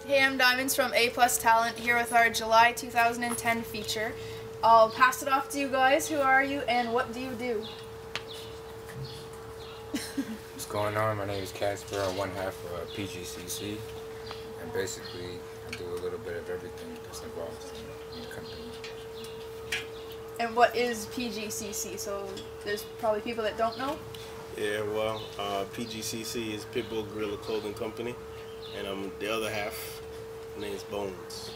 Hey, I'm Dymundz from A Plus Talent here with our July 2010 feature. I'll pass it off to you guys. Who are you and what do you do? What's going on? My name is Casper. I'm one half of PGCC, and basically I do a little bit of everything that's involved in the company. And what is PGCC? So there's probably people that don't know. Yeah, well, PGCC is Pitbull Guerilla Clothing Company, and I'm the other half. My name's Bonz.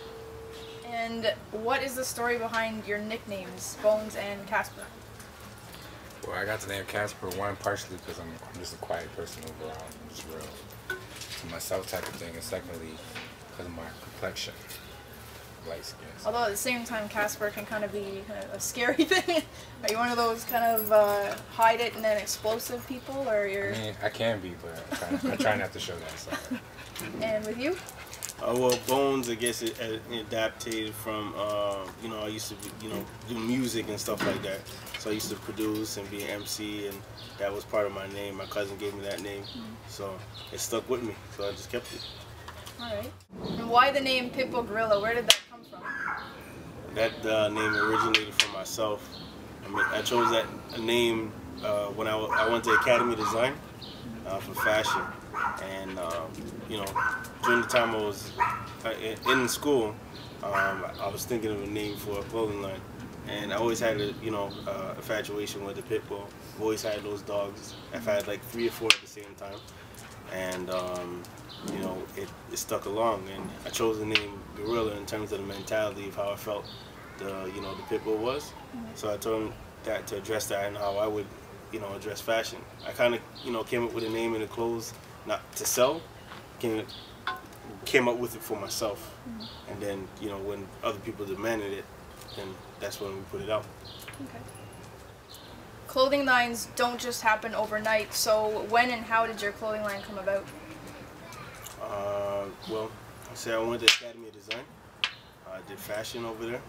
And what is the story behind your nicknames, Bonz and Casper? Well, I got the name Casper, one, partially because I'm just a quiet person overall. I'm just real to myself type of thing, and secondly, because of my complexion, light skin. So. Although at the same time, Casper can kind of be a scary thing. Are you one of those kind of hide it and then explosive people, or you're? I mean, I can be, but I try not to show that side. And with you? Well, Bonz, I guess it adapted from, I used to, do music and stuff like that. So I used to produce and be an MC, and that was part of my name. My cousin gave me that name, so it stuck with me. So I just kept it. All right. And why the name Pitbull Guerilla? Where did that come from? That name originated from myself. I mean, I chose that name when I went to Academy Design for fashion, and during the time I was in school, I was thinking of a name for a clothing line, and I always had a infatuation with the pit bull. I've always had those dogs. I've had like 3 or 4 at the same time, and it stuck along. And I chose the name Guerilla in terms of the mentality of how I felt the pit bull was. So I told him that to address that and how I would address fashion. I kind of came up with a name in the clothes, not to sell. Came up with it for myself, and then when other people demanded it, then that's when we put it out. Okay. Clothing lines don't just happen overnight. So when and how did your clothing line come about? Well, I went to Academy of Design. I did fashion over there,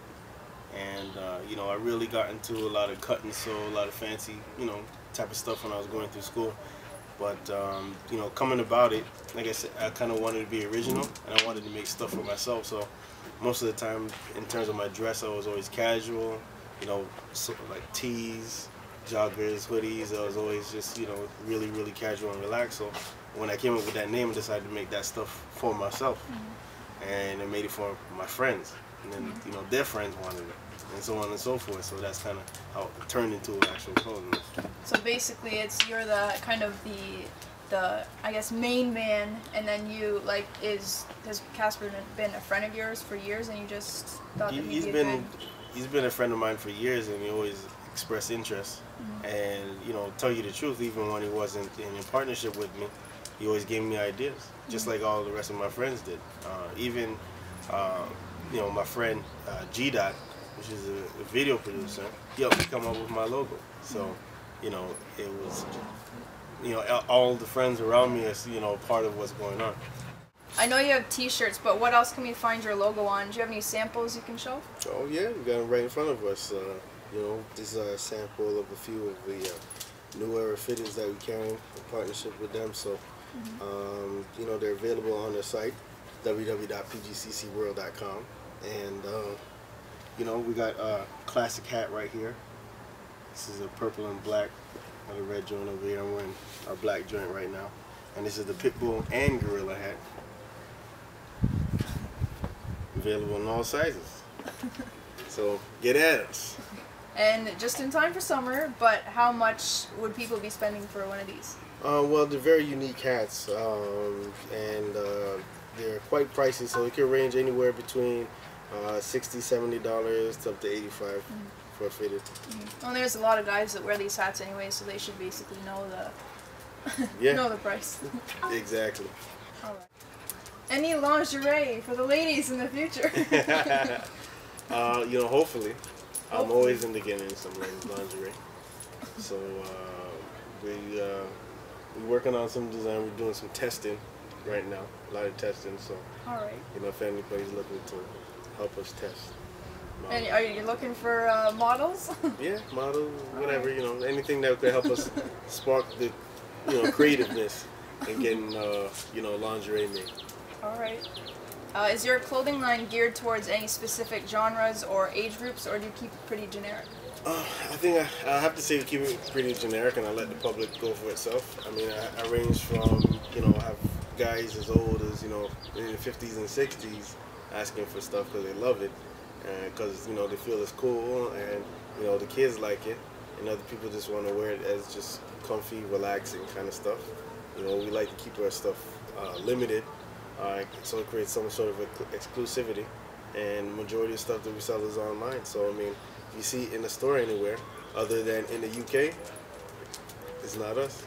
and I really got into a lot of cut and sew, a lot of fancy type of stuff when I was going through school. But coming about it, like I said, I kind of wanted to be original, and I wanted to make stuff for myself. So most of the time, in terms of my dress, I was always casual, like tees, joggers, hoodies. I was always just really, really casual and relaxed. So when I came up with that name, I decided to make that stuff for myself, and I made it for my friends, and then their friends wanted it, and so on and so forth. So that's kind of how it turned into an actual clothing. So basically, you're the kind of the I guess main man, and then you has Casper been a friend of yours for years, and you just thought that he's been a friend of mine for years, and he always expressed interest. And tell you the truth, even when he wasn't in partnership with me, he always gave me ideas, just like all the rest of my friends did. Even my friend G Dot, which is a video producer, he helped me come up with my logo. So it was all the friends around me is part of what's going on. I know you have T-shirts, but what else can we find your logo on? Do you have any samples you can show? Oh yeah, we got them right in front of us. This is a sample of a few of the new era fittings that we carry in partnership with them. So they're available on their site, www.pgccworld.com, and we got a classic hat right here. This is a purple and black. Got a red joint over here. I'm wearing our black joint right now. And this is the Pitbull and Guerilla hat. Available in all sizes. So get at us. And just in time for summer, but how much would people be spending for one of these? Well, they're very unique hats, and they're quite pricey, so it can range anywhere between $60, $70 to up to $85 for a fitted. Well, there's a lot of guys that wear these hats anyway, so they should basically know the price. Exactly. All right. Any lingerie for the ladies in the future? Hopefully. I'm always into getting some lingerie. So we're working on some design. We're doing some testing right now. A lot of testing. So all right. If anybody's looking to help us test. And are you looking for models? Yeah, models, whatever. Right. Anything that could help us spark the creativeness in getting lingerie made. All right. Is your clothing line geared towards any specific genres or age groups, or do you keep it pretty generic? I think I have to say we keep it pretty generic, and I let the public go for itself. I mean, I range from, you know, I have guys as old as, you know, in the 50s and 60s asking for stuff because they love it, and because, you know, they feel it's cool, and, you know, the kids like it, and other people just want to wear it as just comfy, relaxing kind of stuff. You know, we like to keep our stuff limited, so it creates some sort of exclusivity, and majority of stuff that we sell is online. So, I mean, if you see it in the store anywhere other than in the UK, it's not us.